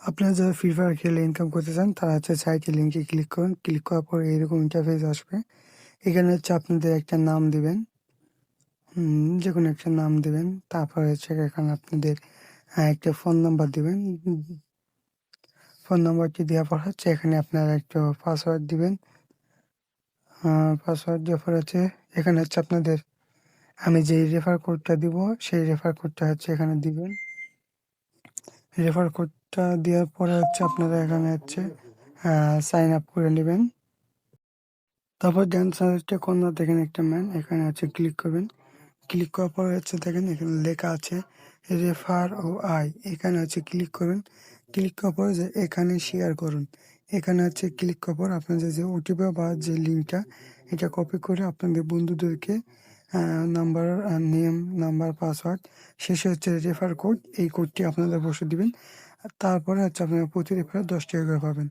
আপনারা যারা free fire খেলে ইনকাম করতে চান তারা হচ্ছে সাইটের লিঙ্কে ক্লিক করুন। ক্লিক করার পর এইরকম ইন্টারফেস আসবে। এখানে হচ্ছে আপনাদের একটা নাম দিবেন, যেকোনো একটা নাম দিবেন। তারপরে হচ্ছে এখানে আপনাদের একটা ফোন নাম্বার দিবেন। ফোন নাম্বারটি দেওয়ার পর হচ্ছে এখানে আপনারা একটা পাসওয়ার্ড দিবেন। পাসওয়ার্ড দেওয়ার পর হচ্ছে এখানে হচ্ছে আপনাদের আমি যেই রেফার কোডটা দিব সেই রেফার কোডটা হচ্ছে এখানে দিবেন। রেফার কোডটা দেওয়ার পরে হচ্ছে আপনারা এখানে হচ্ছে সাইন আপ করে নেবেন। তারপর ডান সাইডে কর্নার দেখেন একটা ম্যান, এখানে হচ্ছে ক্লিক করবেন। ক্লিক করার পরে হচ্ছে দেখেন এখানে লেখা আছে রেফার ও আই, এখানে হচ্ছে ক্লিক করবেন। ক্লিক করার পরে যে এখানে শেয়ার করুন, এখানে হচ্ছে ক্লিক করার পর আপনাদের যে ওটিপি বা যে লিঙ্কটা এটা কপি করে আপনাদের বন্ধুদেরকে নাম্বার, নেম, নাম্বার, পাসওয়ার্ড, শেষে হচ্ছে রেফার কোড, এই কোডটি আপনাদের বসে দিবেন। তারপরে হচ্ছে আপনারা প্রতি রেফারে 10 টাকা করে পাবেন।